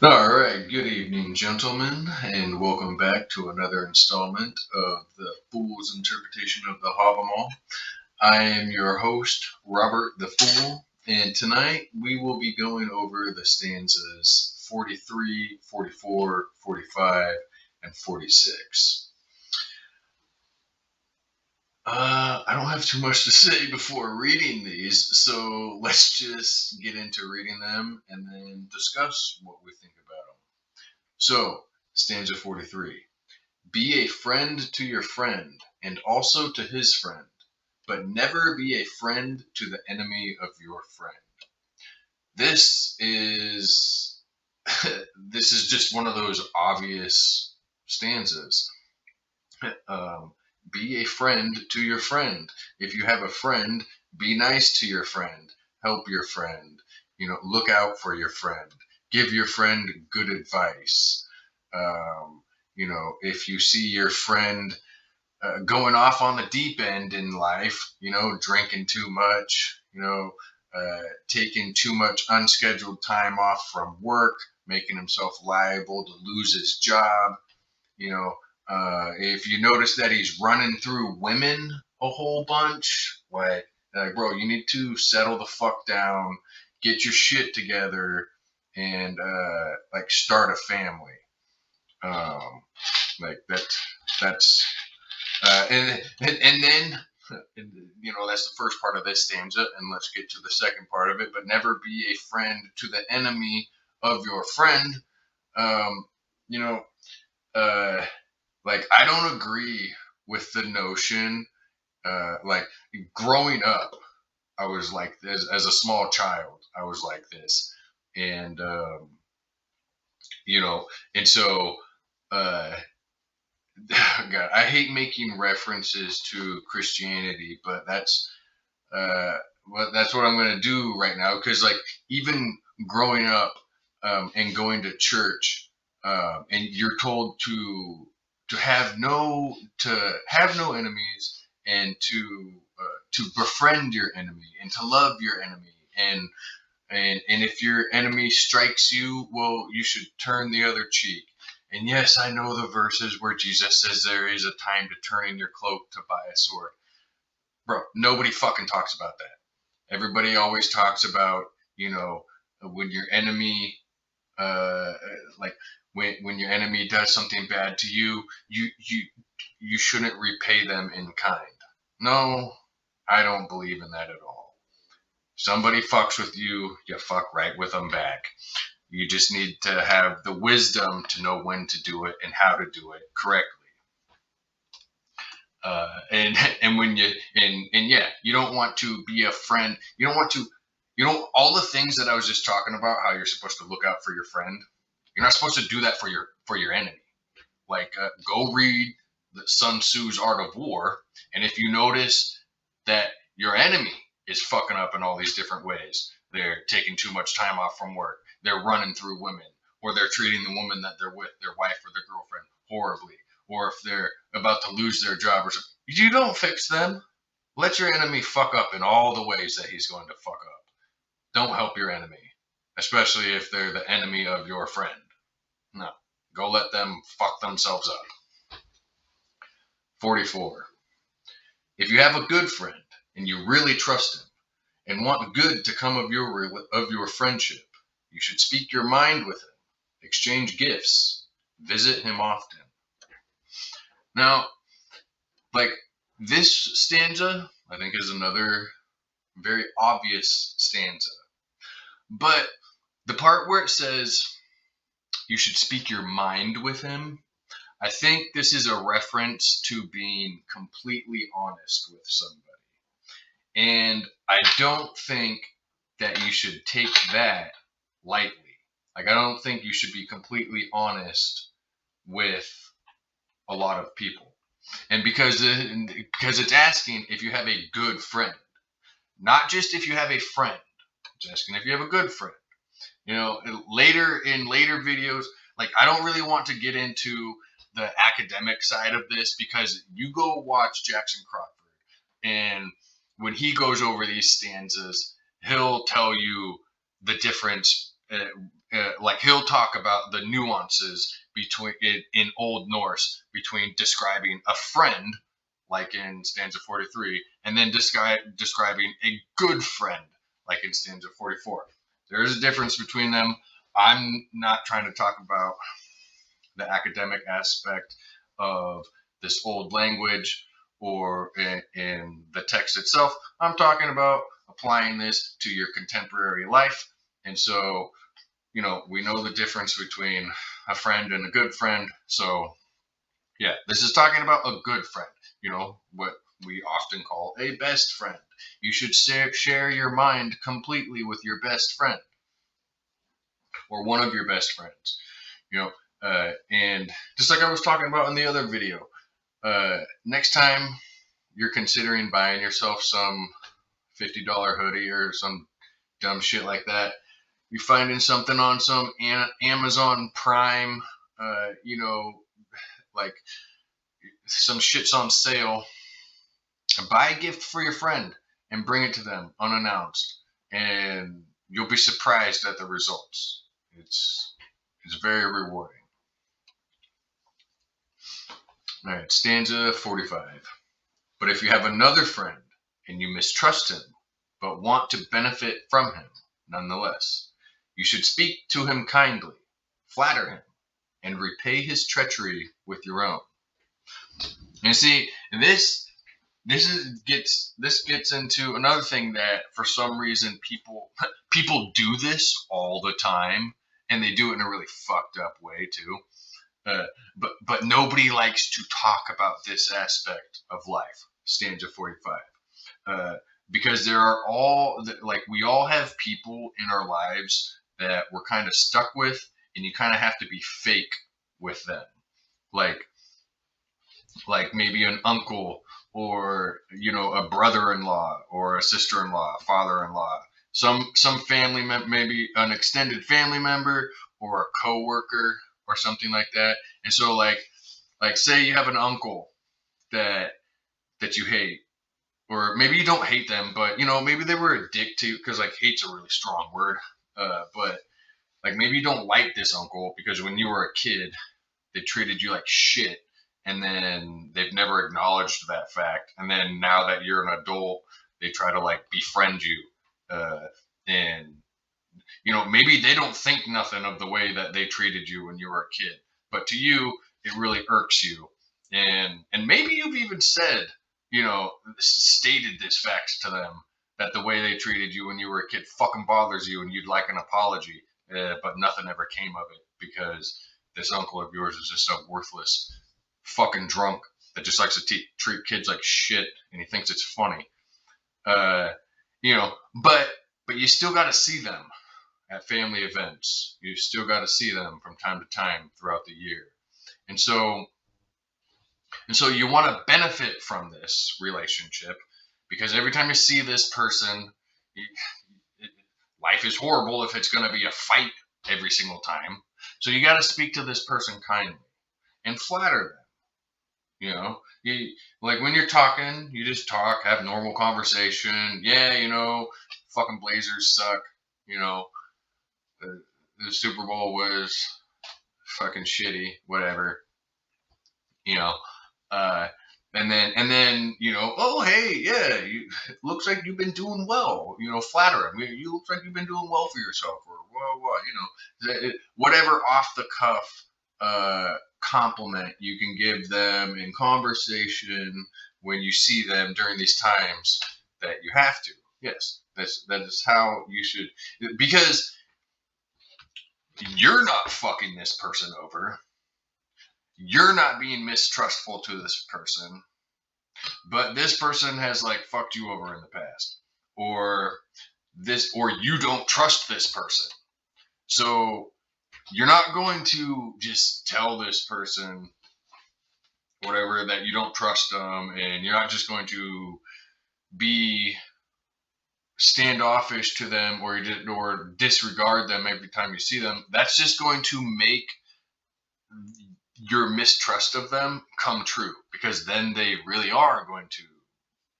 All right, good evening, gentlemen, and welcome back to another installment of the Fool's Interpretation of the Havamal. I am your host, Robert the Fool, and tonight we will be going over the stanzas 43, 44, 45, and 46. I don't have too much to say before reading these, so let's just get into reading them and then discuss what we think about them. So, stanza 43. Be a friend to your friend, and also to his friend, but never be a friend to the enemy of your friend. This is this is just one of those obvious stanzas. Um, be a friend to your friend. If you have a friend, be nice to your friend. Help your friend. Look out for your friend. Give your friend good advice. If you see your friend going off on the deep end in life, drinking too much, taking too much unscheduled time off from work, making himself liable to lose his job, you know, if you notice that he's running through women a whole bunch, like, bro, you need to settle the fuck down, get your shit together, and like start a family. Um, like that. That's and then that's the first part of this stanza, and let's get to the second part of it. But never be a friend to the enemy of your friend. Um, you know, uh, like I don't agree with the notion. Like growing up, I was like this as a small child. I was like this, and you know, and so uh, God, I hate making references to Christianity, but uh, that's what I'm going to do right now. Because like even growing up and going to church, and you're told to have no enemies and to befriend your enemy and to love your enemy and if your enemy strikes you, well, you should turn the other cheek. And yes, I know the verses where Jesus says there is a time to turn in your cloak to buy a sword. Bro, nobody fucking talks about that. Everybody always talks about, when your enemy, uh, like when your enemy does something bad to you, you shouldn't repay them in kind. No, I don't believe in that at all. Somebody fucks with you, you fuck right with them back. You just need to have the wisdom to know when to do it and how to do it correctly. And and when you and yeah, you don't want to be a friend. You don't want to. All the things that I was just talking about. How you're supposed to look out for your friend. You're not supposed to do that for your enemy. Like go read the Sun Tzu's Art of War, and if you notice that your enemy is fucking up in all these different ways, they're taking too much time off from work, they're running through women, or they're treating the woman that they're with, their wife or their girlfriend, horribly, or if they're about to lose their job or something, you don't fix them. Let your enemy fuck up in all the ways that he's going to fuck up. Don't help your enemy, especially if they're the enemy of your friend. No, go let them fuck themselves up. 44. If you have a good friend and you really trust him and want good to come of your friendship, you should speak your mind with him, exchange gifts, visit him often. Now, like this stanza, I think is another very obvious stanza. But the part where it says you should speak your mind with him, I think this is a reference to being completely honest with somebody. And I don't think that you should take that lightly. Like, I don't think you should be completely honest with a lot of people. And because it's asking if you have a good friend, not just if you have a friend. It's asking if you have a good friend. Later videos, like I don't really want to get into the academic side of this because you go watch Jackson Crawford and when he goes over these stanzas, he'll tell you the difference like he'll talk about the nuances between in Old Norse between describing a friend, like in stanza 43, and then describing a good friend, like in stanza 44. There is a difference between them. I'm not trying to talk about the academic aspect of this old language or in the text itself. I'm talking about applying this to your contemporary life. And so, we know the difference between a friend and a good friend. So, yeah, this is talking about a good friend, what we often call a best friend. You should share your mind completely with your best friend or one of your best friends, and just like I was talking about in the other video, next time you're considering buying yourself some $50 hoodie or some dumb shit like that, you're finding something on some Amazon Prime, like some shit's on sale, buy a gift for your friend and bring it to them unannounced, and you'll be surprised at the results. It's very rewarding. All right, stanza 45. But if you have another friend and you mistrust him, but want to benefit from him nonetheless, you should speak to him kindly, flatter him, and repay his treachery with your own. And see, this gets into another thing that for some reason people do this all the time, and they do it in a really fucked up way too. But nobody likes to talk about this aspect of life. Stanza 45. Because there are we all have people in our lives that we're kind of stuck with, and you kind of have to be fake with them. Like maybe an uncle or a brother-in-law or a sister-in-law, father-in-law, some family maybe an extended family member or a coworker or something like that. And so like say you have an uncle that you hate, or maybe you don't hate them, but maybe they were a dick to you, because like hate's a really strong word, but like maybe you don't like this uncle because when you were a kid they treated you like shit, and then they've never acknowledged that fact, and then now that you're an adult they try to like befriend you, and maybe they don't think nothing of the way that they treated you when you were a kid, but to you it really irks you, and maybe you've even said, stated this fact to them, that the way they treated you when you were a kid fucking bothers you and you'd like an apology, but nothing ever came of it because this uncle of yours is just a worthless fucking drunk that just likes to treat kids like shit, and he thinks it's funny. But you still got to see them at family events. You still got to see them from time to time throughout the year. And so you want to benefit from this relationship, because every time you see this person, life is horrible if it's going to be a fight every single time. So you got to speak to this person kindly and flatter them. Like when you're talking, you just talk, have normal conversation. Yeah, fucking Blazers suck. The Super Bowl was fucking shitty. Whatever. And then oh hey, yeah, it looks like you've been doing well. Flatter him. You look like you've been doing well for yourself, or whatever off the cuff compliment you can give them in conversation when you see them during these times that you have to. Yes, that is how you should, because you're not fucking this person over. You're not being mistrustful to this person, but this person has like fucked you over in the past, or you don't trust this person. So you're not going to just tell this person whatever that you don't trust them, and you're not just going to be standoffish to them or disregard them every time you see them. That's just going to make your mistrust of them come true, because then they really are going to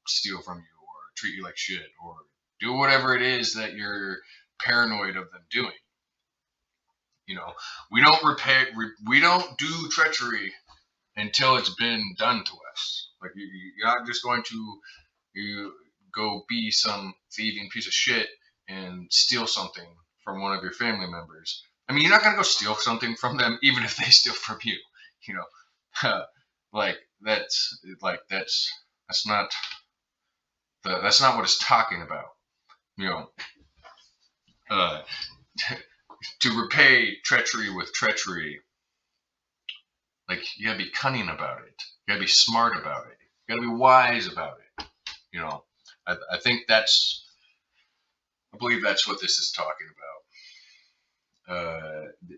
steal from you or treat you like shit or do whatever it is that you're paranoid of them doing. You know, we don't do treachery until it's been done to us. Like you're not just going to you go be some thieving piece of shit and steal something from one of your family members. I mean, you're not gonna go steal something from them, even if they steal from you. You know, like that's not that's not what it's talking about. You know, uh, to repay treachery with treachery, like you gotta be cunning about it. You gotta be smart about it. You gotta be wise about it. You know, I think I believe that's what this is talking about.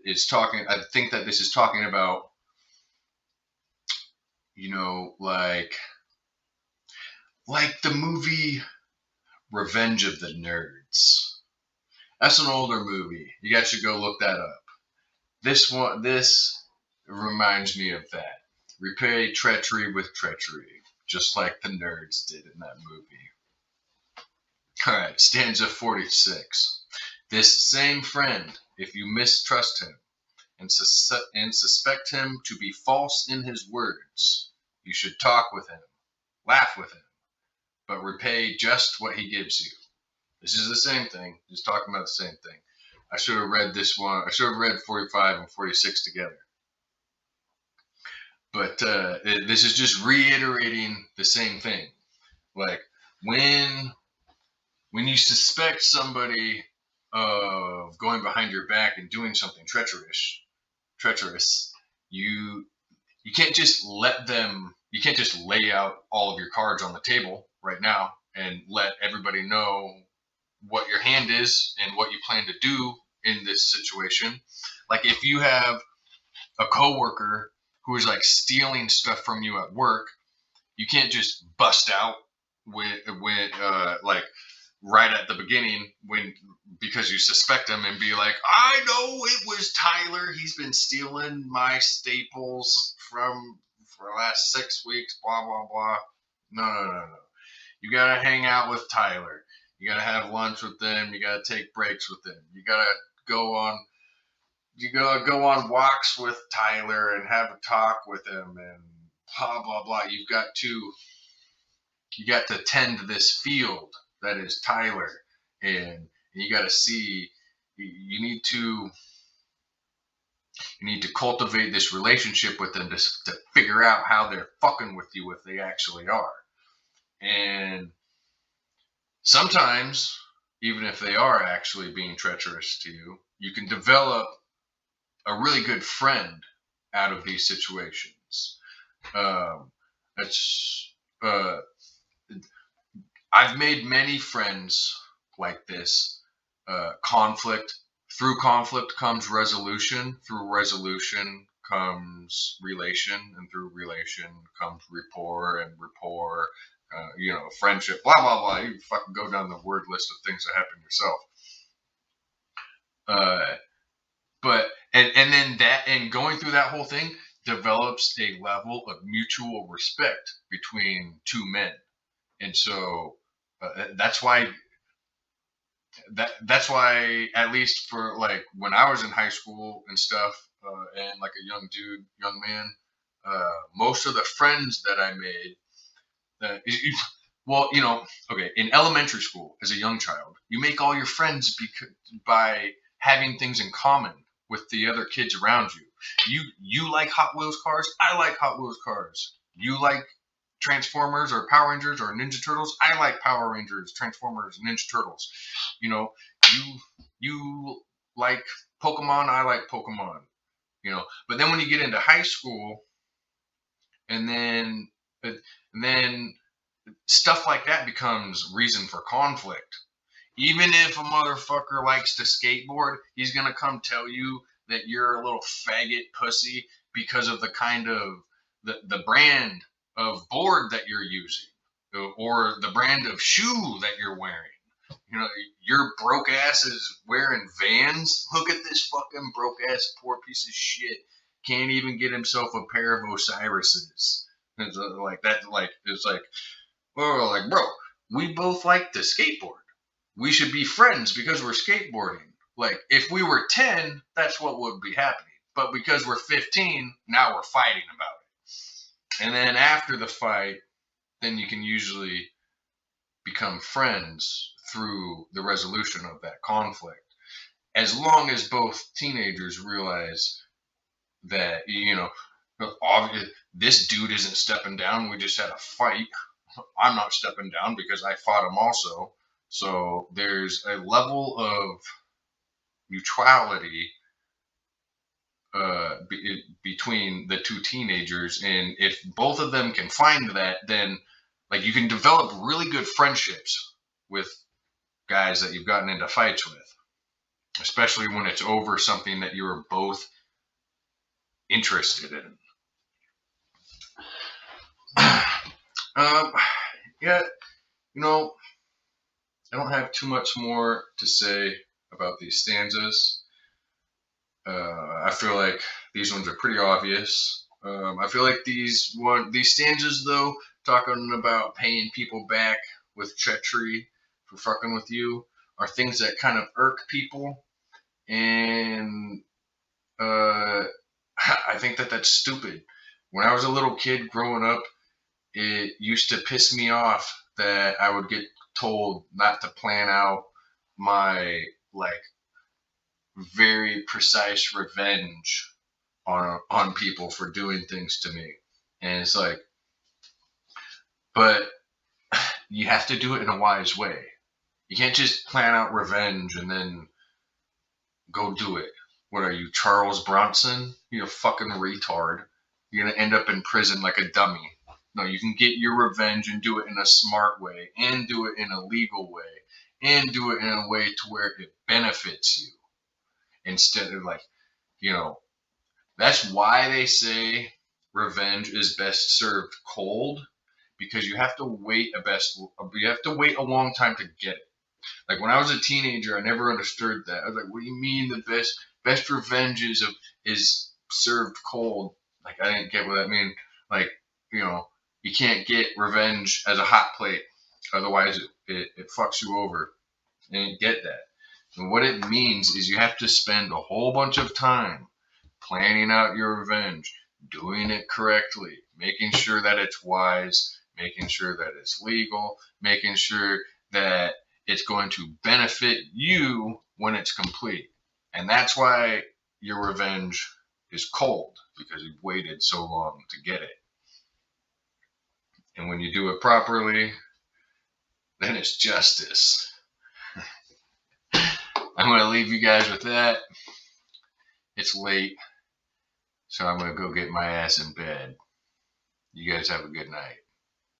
It's talking. I think that this is talking about, you know, like the movie Revenge of the Nerds. That's an older movie. You guys should go look that up. This reminds me of that. Repay treachery with treachery, just like the nerds did in that movie. All right, stanza 46. This same friend, if you mistrust him and suspect him to be false in his words, you should talk with him, laugh with him, but repay just what he gives you. This is the same thing, just talking about the same thing. I should have read this one. I should have read 45 and 46 together. But this is just reiterating the same thing. Like when you suspect somebody of going behind your back and doing something treacherous, you can't just let them. You can't just lay out all of your cards on the table right now and let everybody know what your hand is and what you plan to do in this situation. Like if you have a coworker who is like stealing stuff from you at work, you can't just bust out with like right at the beginning when because you suspect him and be like, I know it was Tyler. He's been stealing my staples for the last 6 weeks. Blah blah blah. No. You gotta hang out with Tyler. You gotta have lunch with them. You gotta take breaks with them. You gotta go on walks with Tyler and have a talk with him and blah blah blah. You got to tend this field that is Tyler, and you got to see. You need to cultivate this relationship with them to figure out how they're fucking with you if they actually are. And sometimes, even if they are actually being treacherous to you, you can develop a really good friend out of these situations. That's I've made many friends like this. Through conflict comes resolution. Through resolution comes relation, and through relation comes rapport, and rapport, friendship. Blah blah blah. You fucking go down the word list of things that happen yourself. But then going through that whole thing develops a level of mutual respect between two men, and so that's why at least for like when I was in high school and stuff, and like a young man, most of the friends that I made, well, okay, in elementary school as a young child, you make all your friends by having things in common with the other kids around you. You like Hot Wheels cars. I like Hot Wheels cars. You like Transformers or Power Rangers or Ninja Turtles. I like Power Rangers, Transformers, and Ninja Turtles. You you like Pokemon. I like Pokemon. But then when you get into high school, and then stuff like that becomes reason for conflict. Even if a motherfucker likes to skateboard, he's gonna come tell you that you're a little faggot pussy because of the kind of the brand of board that you're using, or the brand of shoe that you're wearing. Your broke ass is wearing Vans. Look at this fucking broke ass poor piece of shit. Can't even get himself a pair of Osiris's. It's like that. Like it's like, oh, like bro, we both like to skateboard. We should be friends because we're skateboarding. Like, if we were 10, that's what would be happening. But because we're 15, now we're fighting about it. And then after the fight, then you can usually become friends through the resolution of that conflict. As long as both teenagers realize that, obviously, this dude isn't stepping down. We just had a fight. I'm not stepping down because I fought him also. So there's a level of neutrality between the two teenagers, and if both of them can find that, then like you can develop really good friendships with guys that you've gotten into fights with, especially when it's over something that you're both interested in. Yeah, I don't have too much more to say about these stanzas. I feel like these ones are pretty obvious. I feel like these stanzas, though, talking about paying people back with treachery for fucking with you, are things that kind of irk people, and I think that that's stupid. When I was a little kid growing up, it used to piss me off that I would get told not to plan out my like very precise revenge on people for doing things to me. And it's like, but you have to do it in a wise way. You can't just plan out revenge and then go do it. What are you, Charles Bronson? You're a fucking retard. You're gonna end up in prison like a dummy. No, you can get your revenge and do it in a smart way, and do it in a legal way, and do it in a way to where it benefits you. Instead of like, you know, that's why they say revenge is best served cold, because you have to wait a long time to get it. Like when I was a teenager, I never understood that. I was like, "What do you mean the best revenge is served cold?" Like I didn't get what that mean. Like you can't get revenge as a hot plate, otherwise it fucks you over. I didn't get that. And what it means is you have to spend a whole bunch of time planning out your revenge, doing it correctly, making sure that it's wise, making sure that it's legal, making sure that it's going to benefit you when it's complete. And that's why your revenge is cold, because you've waited so long to get it. And when you do it properly, then it's justice. I'm going to leave you guys with that. It's late, so I'm going to go get my ass in bed. You guys have a good night.